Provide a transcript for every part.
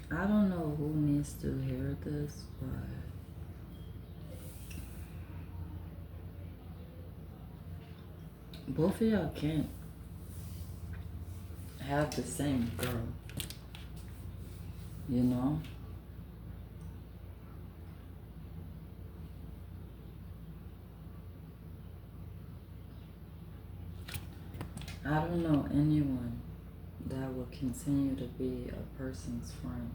I don't know who needs to hear this, but both of y'all can't have the same girl, you know? I don't know anyone that will continue to be a person's friend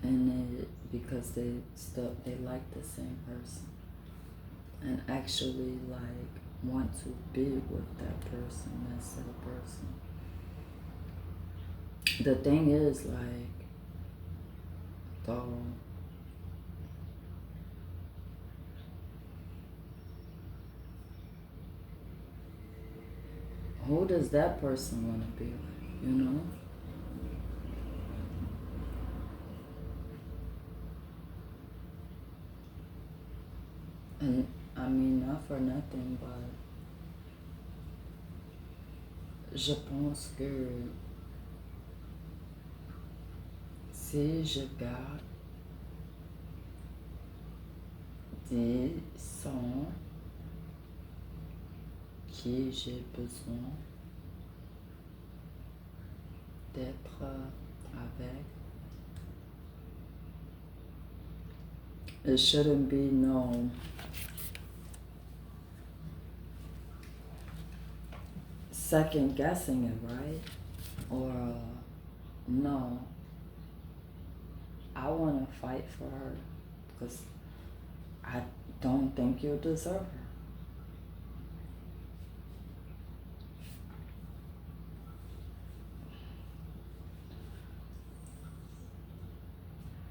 and because they like the same person and actually like want to be with that person, that said person. The thing is like though who does that person want to be with, you know? And I mean, not for nothing, but je pense que si je garde des sons que j'ai besoin d'être avec, it shouldn't be no second guessing it, right? Or no, I want to fight for her because I don't think you deserve her.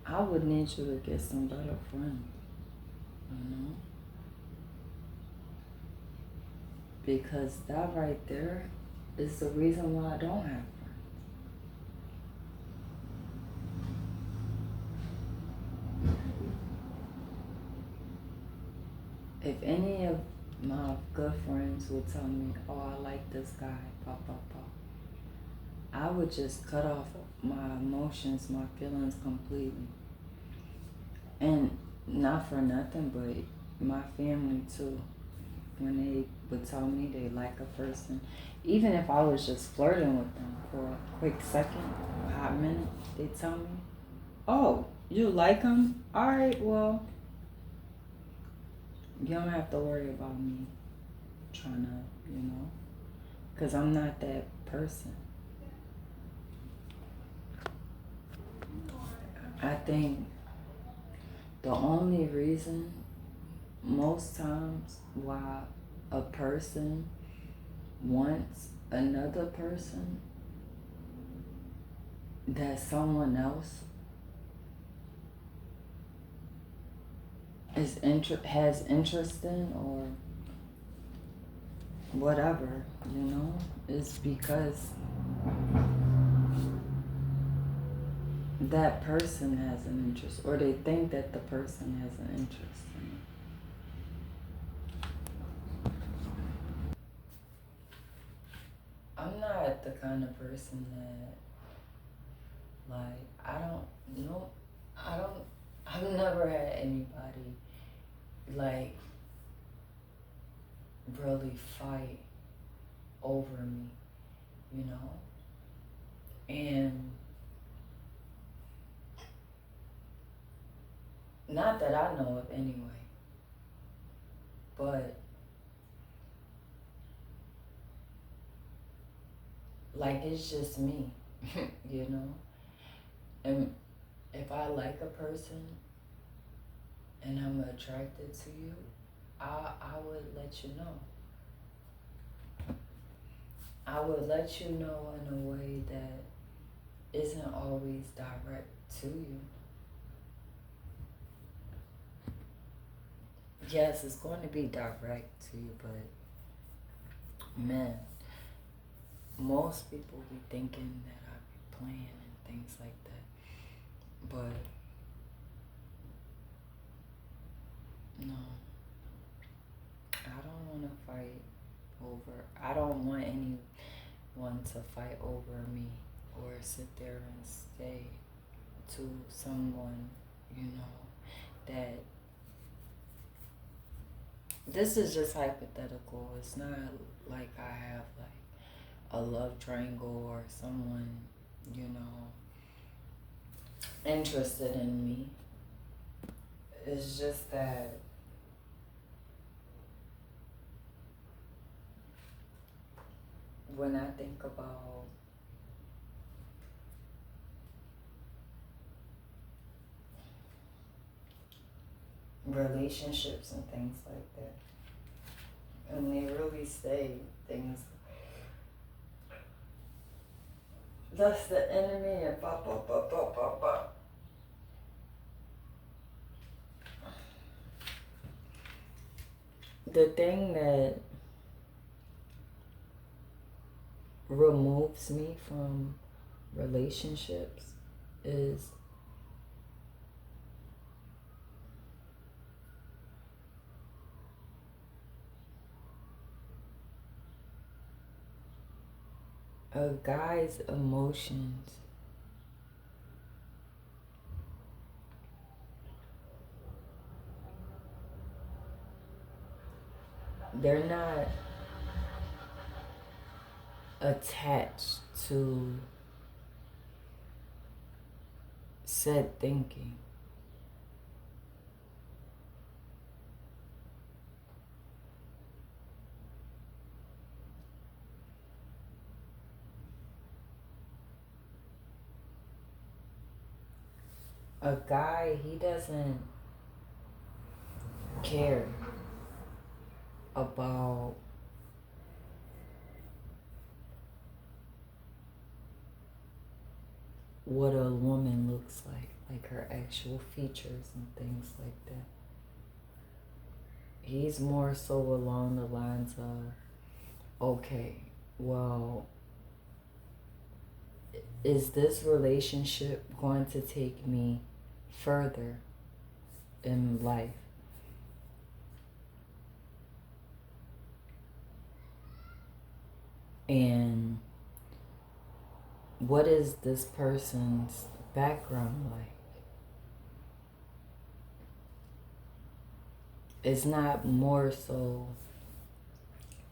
I would need you to get some better friends, you know? Because that right there is the reason why I don't have friends. If any of my good friends would tell me, oh, I like this guy, pop, pop, pop, I would just cut off my emotions, my feelings completely. And not for nothing, but my family too. When they would tell me they like a person, even if I was just flirting with them for a quick second, a hot minute, they tell me, oh, you like him? All right, well, you don't have to worry about me trying to, because I'm not that person. I think the only reason most times why a person wants another person that someone else has interest in or whatever, is because that person has an interest or they think that the person has an interest in it. I'm not the kind of person that like I don't I've never had anybody like really fight over me, you know? And not that I know of anyway, but like it's just me, you know? And if I like a person and I'm attracted to you, I would let you know. I would let you know in a way that isn't always direct to you. Yes, it's going to be direct to you, but man, most people be thinking that I be playing and things like that. But no, I don't want to fight over. I don't want anyone someone to fight over me or sit there and stay to someone, you know, that this is just hypothetical. It's not like I have like a love triangle or someone, you know, interested in me. It's just that when I think about relationships and things like that, and they really say things, that's the enemy and pop, pop, pop, pop, pop, pop. The thing that removes me from relationships is a guy's emotions. They're not attached to said thinking. A guy, he doesn't care about what a woman looks like her actual features and things like that. He's more so along the lines of, okay, well, is this relationship going to take me further in life? And what is this person's background like? It's not more so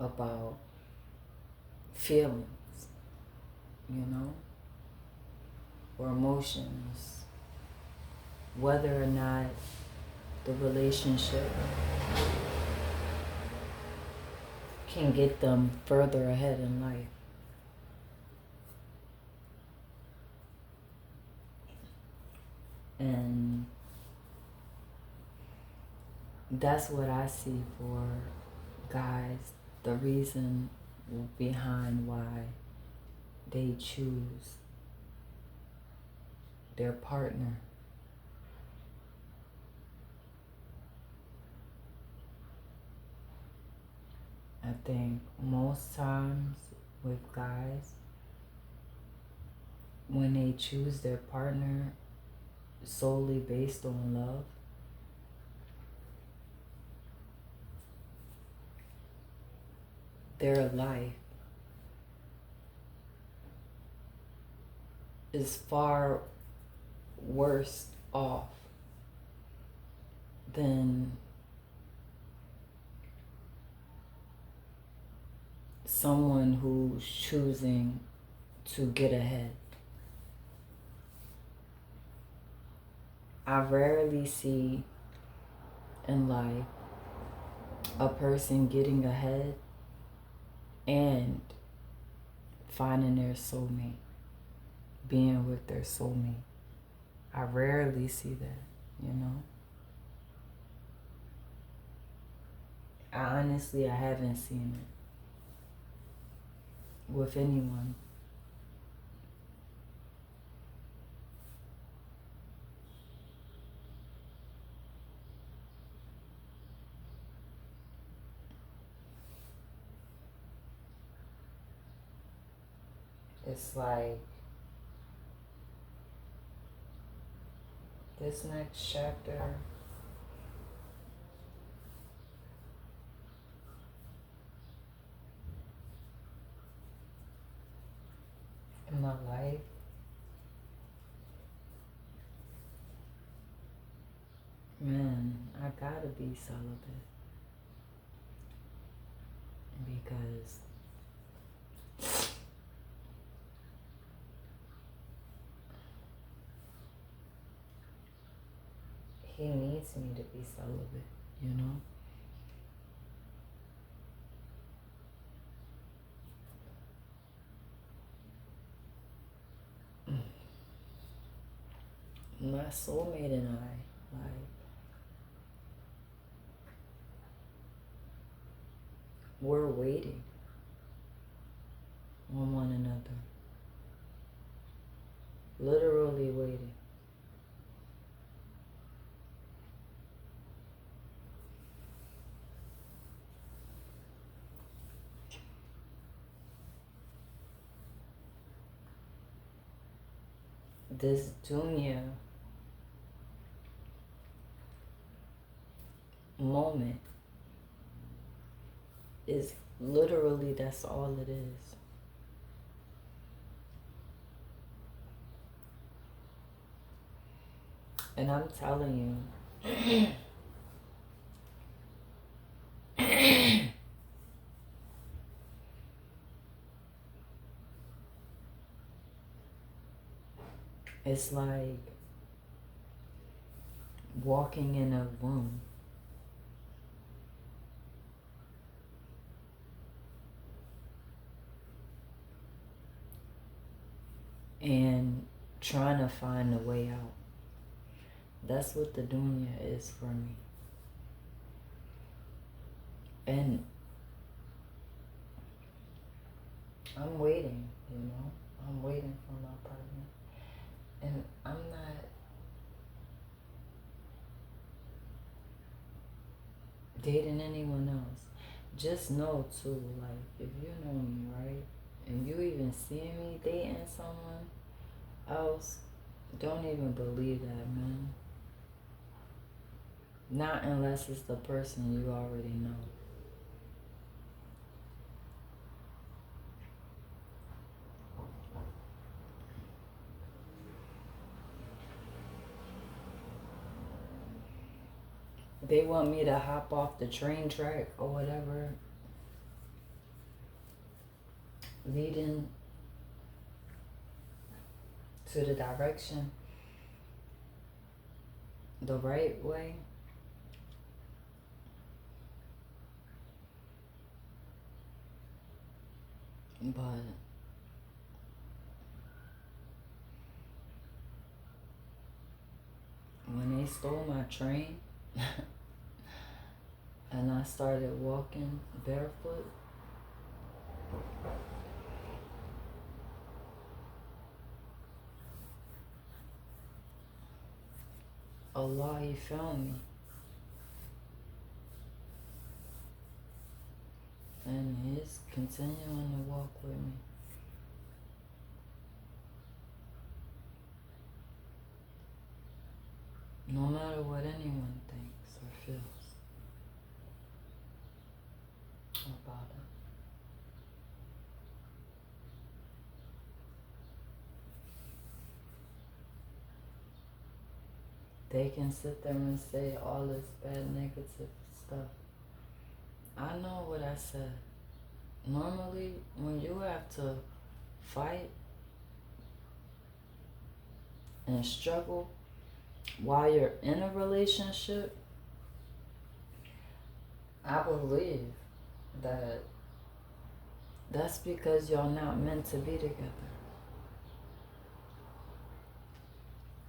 about feelings, you know, or emotions, whether or not the relationship can get them further ahead in life. And that's what I see for guys, the reason behind why they choose their partner. I think most times with guys, when they choose their partner solely based on love, their life is far worse off than someone who's choosing to get ahead. I rarely see in life a person getting ahead and finding their soulmate, being with their soulmate. I rarely see that, you know. I haven't seen it with anyone. It's like this next chapter, my life, man, I gotta be celibate because he needs me to be celibate, you know? My soulmate and I, like, we're waiting on one another. Literally waiting. This Junior moment is literally, that's all it is. And I'm telling you, it's like walking in a room and trying to find a way out. That's what the dunya is for me. And I'm waiting, you know? I'm waiting for my partner. And I'm not dating anyone else. Just know too, like, if you know me, right? And you even see me dating someone else, don't even believe that, man. Not unless it's the person you already know. They want me to hop off the train track or whatever, leading to the direction the right way. But when they stole my train and I started walking barefoot, Allah, He found me. And He's continuing to walk with me. No matter what anyone thinks or feels about it. They can sit there and say all this bad negative stuff. I know what I said. Normally, when you have to fight and struggle while you're in a relationship, I believe that that's because y'all not meant to be together.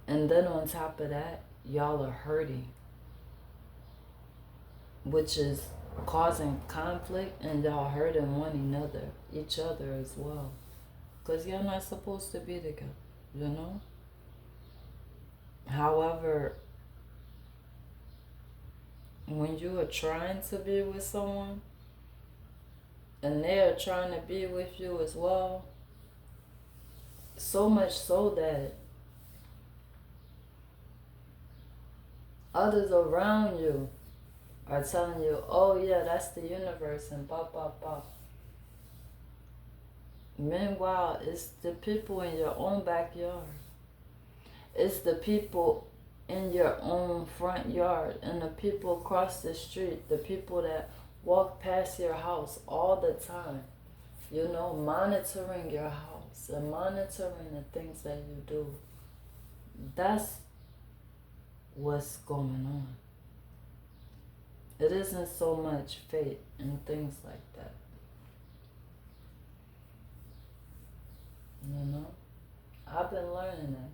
And then on top of that, y'all are hurting, which is causing conflict, and y'all hurting one another, each other as well. Because y'all not supposed to be together, you know? However, when you are trying to be with someone and they are trying to be with you as well, so much so that others around you are telling you, oh yeah, that's the universe and blah, blah, blah. Meanwhile, it's the people in your own backyard. It's the people in your own front yard and the people across the street, the people that walk past your house all the time, monitoring your house and monitoring the things that you do. That's what's going on. It isn't so much fate and things like that. I've been learning that.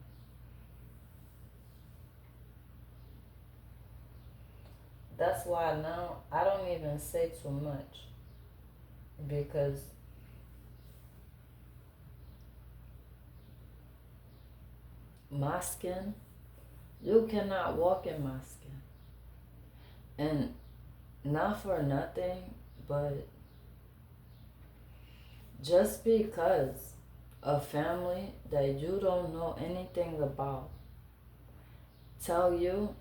That's why now I don't even say too much, because my skin, you cannot walk in my skin. And not for nothing, but just because a family that you don't know anything about tell you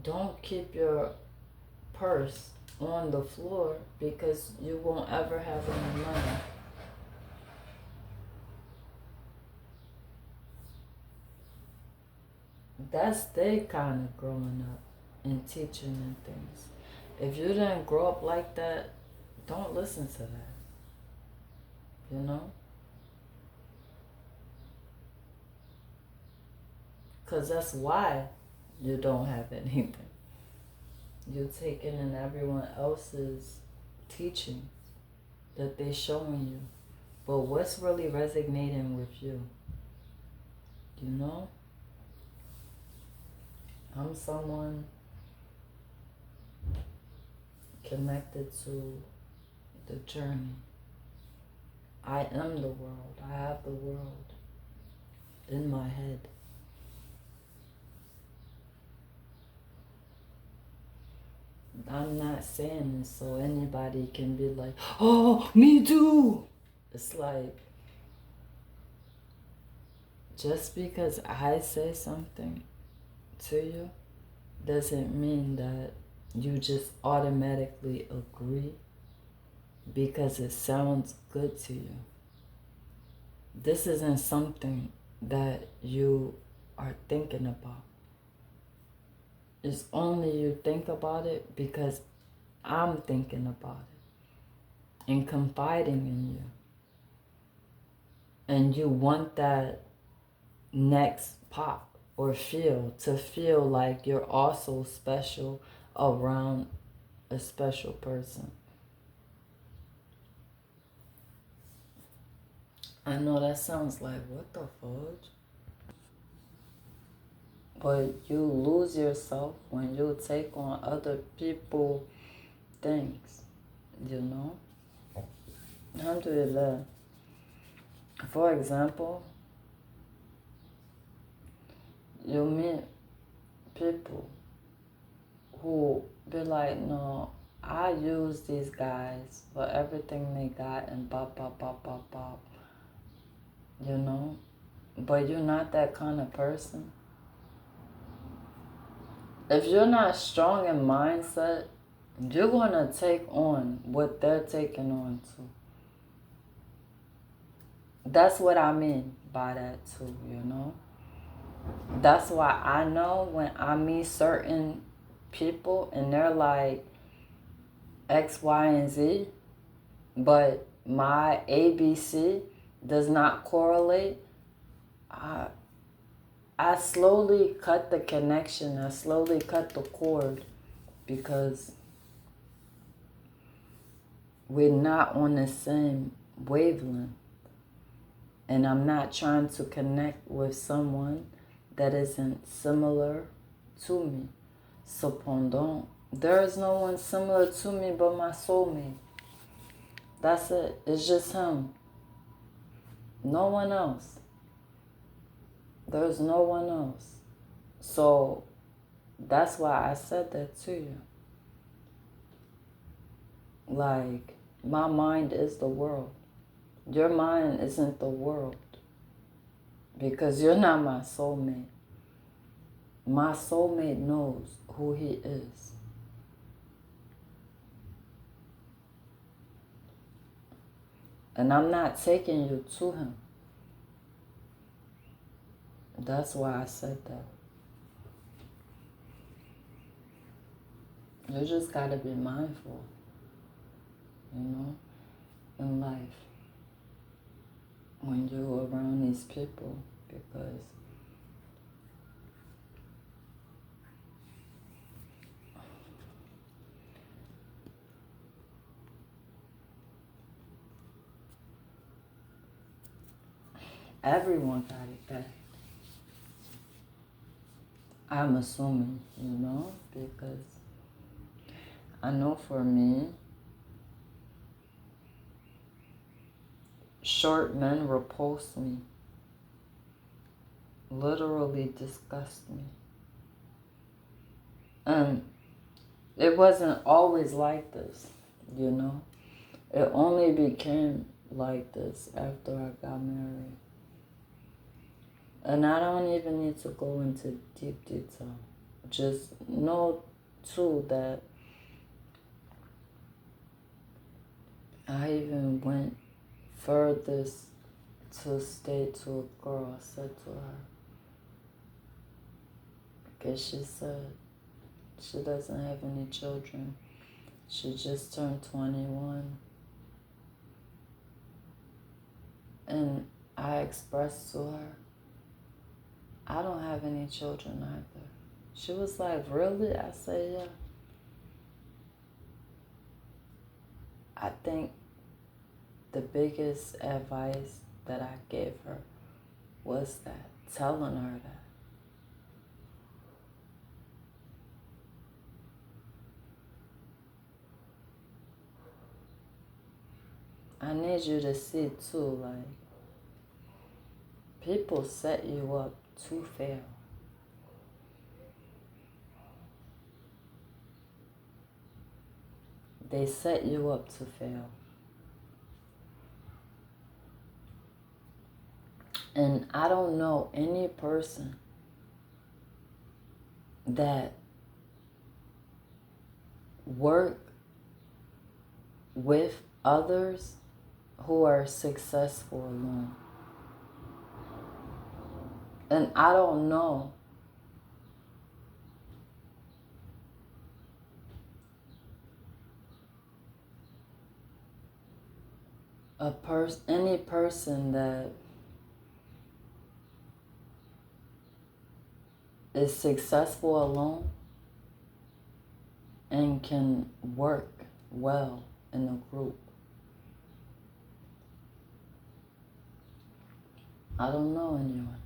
don't keep your purse on the floor because you won't ever have any money. That's they kind of growing up and teaching and things. If you didn't grow up like that, don't listen to that. Because that's why you don't have anything. You're taking in everyone else's teachings that they're showing you. But what's really resonating with you? I'm someone connected to the journey. I am the world. I have the world in my head. I'm not saying this so anybody can be like, oh, me too. It's like, just because I say something to you doesn't mean that you just automatically agree because it sounds good to you. This isn't something that you are thinking about. It's only you think about it because I'm thinking about it and confiding in you. And you want that next pop or to feel like you're also special around a special person. I know that sounds like, what the fudge? But you lose yourself when you take on other people's things, Alhamdulillah. For example, you meet people who be like, no, I use these guys for everything they got and bop, bop, bop, bop, bop. But you're not that kind of person. If you're not strong in mindset, you're going to take on what they're taking on too. That's what I mean by that too, That's why I know when I meet certain people and they're like X, Y, and Z, but my ABC does not correlate, I slowly cut the connection. I slowly cut the cord because we're not on the same wavelength. And I'm not trying to connect with someone that isn't similar to me. Cependant, there is no one similar to me but my soulmate. That's it. It's just him. No one else. There's no one else. So that's why I said that to you. Like, my mind is the world. Your mind isn't the world. Because you're not my soulmate. My soulmate knows who he is. And I'm not taking you to him. That's why I said that. You just gotta be mindful, in life when you're around these people, because everyone got it bad. I'm assuming, because I know for me, short men repulse me, literally disgust me. And it wasn't always like this, It only became like this after I got married. And I don't even need to go into deep detail. Just know, too, that I even went furthest to stay to a girl. I said to her, because she said she doesn't have any children. She just turned 21. And I expressed to her, I don't have any children either. She was like, really? I said, yeah. I think the biggest advice that I gave her was that, telling her that. I need you to see too, like, people set you up to fail. They set you up to fail. And I don't know any person that work with others who are successful alone. And I don't know any person that is successful alone and can work well in a group. I don't know anyone.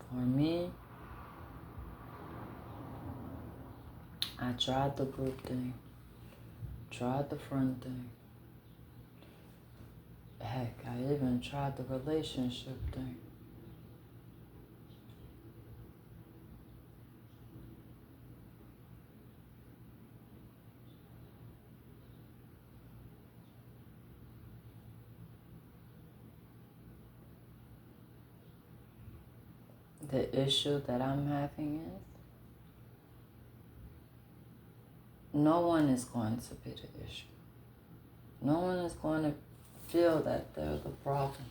For me, I tried the group thing, tried the friend thing. Heck, I even tried the relationship thing. The issue that I'm having is no one is going to be the issue. No one is going to feel that they're the problem.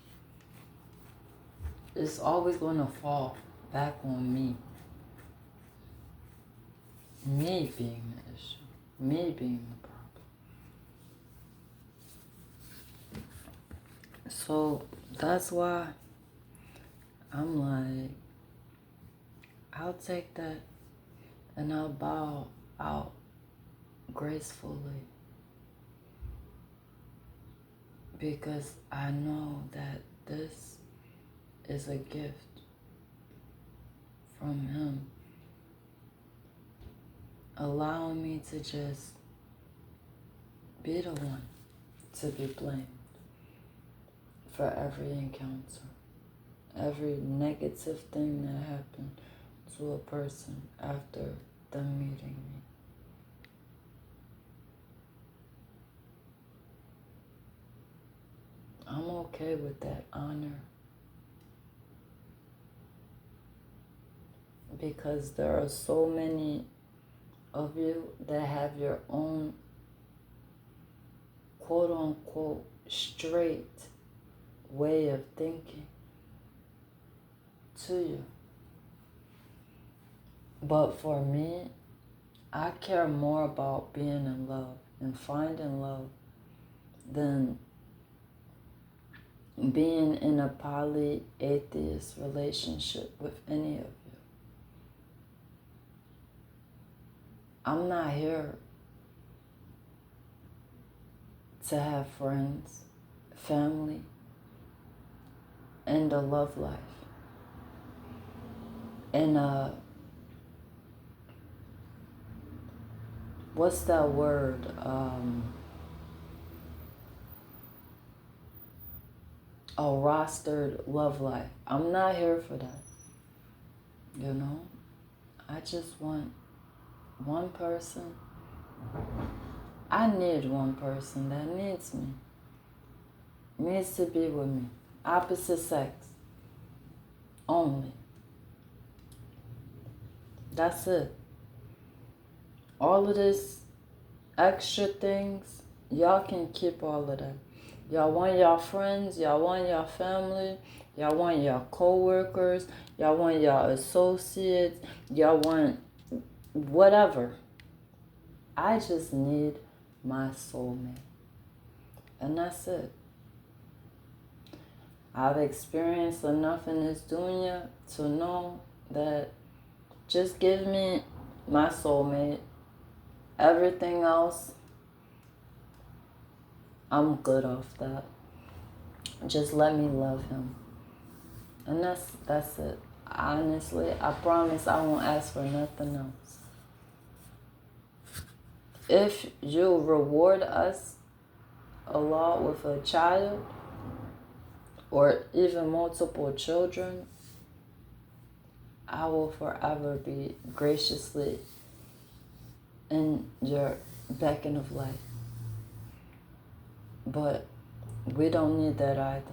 It's always going to fall back on me. Me being the issue. Me being the problem. So that's why I'm like, I'll take that and I'll bow out gracefully. Because I know that this is a gift from him, allowing me to just be the one to be blamed for every encounter, every negative thing that happened to a person after them meeting me. I'm okay with that honor, because there are so many of you that have your own quote unquote straight way of thinking to you. But for me, I care more about being in love and finding love than being in a poly-atheist relationship with any of you. I'm not here to have friends, family, and a love life. And what's that word? A rostered love life. I'm not here for that. You know? I just want one person. I need one person that needs me. Needs to be with me. Opposite sex. Only. That's it. All of this extra things, y'all can keep all of that. Y'all want y'all friends, y'all want y'all family, y'all want y'all co-workers, y'all want y'all associates, y'all want whatever. I just need my soulmate. And that's it. I've experienced enough in this dunya to know that just give me my soulmate. Everything else, I'm good off that. Just let me love him. And that's it. Honestly, I promise I won't ask for nothing else. If you reward us a lot with a child, or even multiple children, I will forever be graciously in your beacon of light. But we don't need that either.